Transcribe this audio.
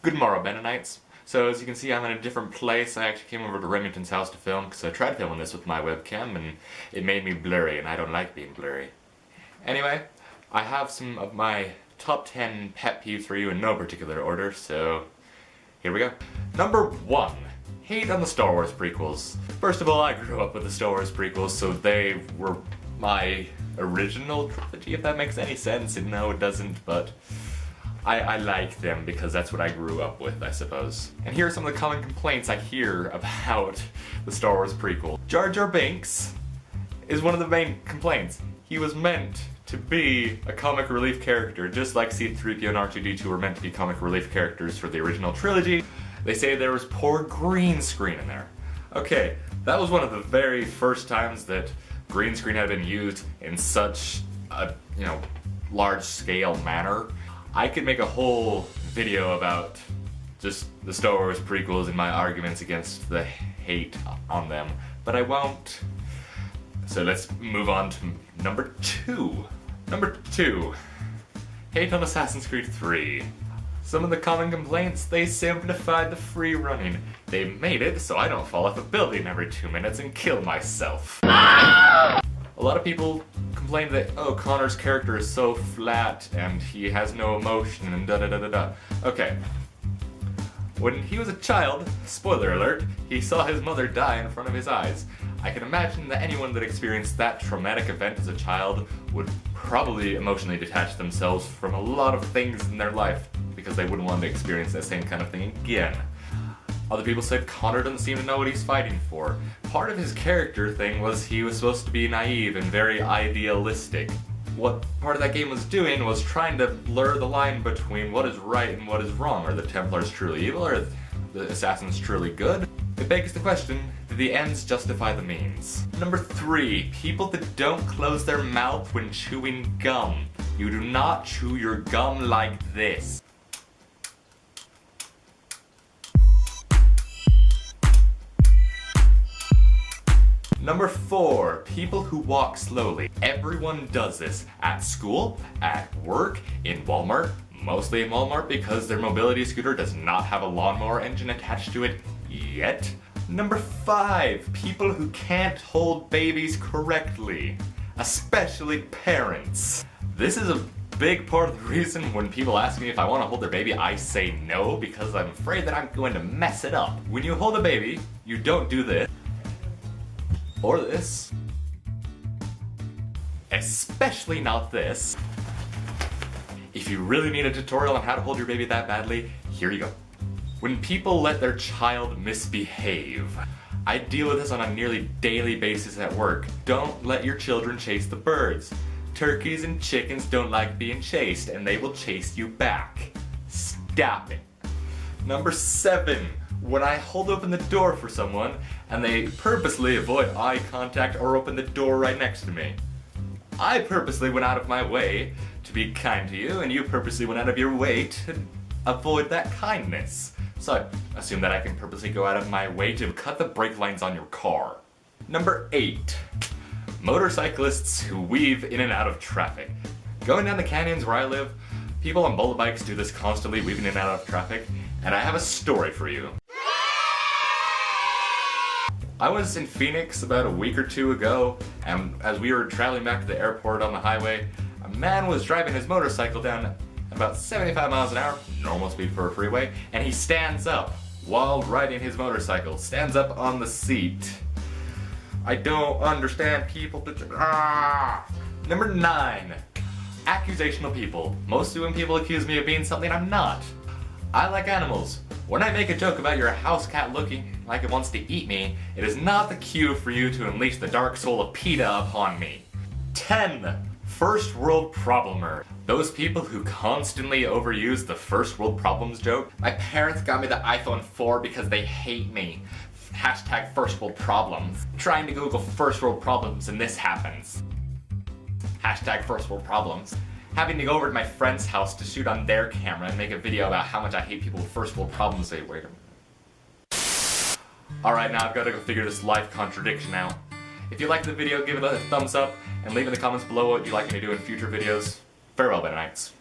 Good morrow, Bennedicts. So as you can see, I'm in a different place. I actually came over to Remington's house to film because I tried filming this with my webcam and it made me blurry, and I don't like being blurry. Anyway, I have some of my top 10 pet peeves for you in no particular order, so here we go. Number 1. Hate on the Star Wars prequels. First of all, I grew up with the Star Wars prequels, so they were my original trilogy, if that makes any sense. And no, it doesn't, but I like them because that's what I grew up with, I suppose. And here are some of the common complaints I hear about the Star Wars prequel. Jar Binks is one of the main complaints. He was meant to be a comic relief character, just like C-3PO and R2-D2 were meant to be comic relief characters for the original trilogy. They say there was poor green screen in there. Okay, that was one of the very first times that green screen had been used in such a, large-scale manner. I could make a whole video about just the Star Wars prequels and my arguments against the hate on them, but I won't. So let's move on to number 2. Number 2. Hate on Assassin's Creed 3. Some of the common complaints: they simplified the free running. They made it so I don't fall off a building every 2 minutes and kill myself. A lot of people complain that, oh, Connor's character is so flat and he has no emotion and da-da-da-da-da. Okay. When he was a child, spoiler alert, he saw his mother die in front of his eyes. I can imagine that anyone that experienced that traumatic event as a child would probably emotionally detach themselves from a lot of things in their life because they wouldn't want to experience that same kind of thing again. Other people said Connor doesn't seem to know what he's fighting for. Part of his character thing was he was supposed to be naive and very idealistic. What part of that game was doing was trying to blur the line between what is right and what is wrong. Are the Templars truly evil, or are the Assassins truly good? It begs the question, do the ends justify the means? Number 3. People that don't close their mouth when chewing gum. You do not chew your gum like this. Number 4. People who walk slowly. Everyone does this. At school, at work, in Walmart, mostly in Walmart because their mobility scooter does not have a lawnmower engine attached to it yet. Number 5. People who can't hold babies correctly. Especially parents. This is a big part of the reason when people ask me if I want to hold their baby, I say no because I'm afraid that I'm going to mess it up. When you hold a baby, you don't do this. Or this. Especially not this. If you really need a tutorial on how to hold your baby that badly, here you go. When people let their child misbehave. I deal with this on a nearly daily basis at work. Don't let your children chase the birds. Turkeys and chickens don't like being chased, and they will chase you back. Stop it. Number 7. When I hold open the door for someone and they purposely avoid eye contact or open the door right next to me. I purposely went out of my way to be kind to you, and you purposely went out of your way to avoid that kindness. So I assume that I can purposely go out of my way to cut the brake lines on your car. Number 8. Motorcyclists who weave in and out of traffic. Going down the canyons where I live, people on bullet bikes do this constantly, weaving in and out of traffic, and I have a story for you. I was in Phoenix about a week or 2 ago, and as we were traveling back to the airport on the highway, a man was driving his motorcycle down at about 75 miles an hour, normal speed for a freeway, and he stands up while riding his motorcycle, stands up on the seat. I don't understand people that Number 9. Accusational people. Mostly when people accuse me of being something I'm not. I like animals. When I make a joke about your house cat looking like it wants to eat me, it is not the cue for you to unleash the dark soul of PETA upon me. 10. First world problemer. Those people who constantly overuse the first world problems joke. My parents got me the iPhone 4 because they hate me. Hashtag first world problems. Trying to Google first world problems and this happens. Hashtag first world problems. Having to go over to my friend's house to shoot on their camera and make a video about how much I hate people with first world problems. Wait a minute. Alright, now I've got to go figure this life contradiction out. If you liked the video, give it a thumbs up, and leave in the comments below what you'd like me to do in future videos. Farewell, Bennedicts.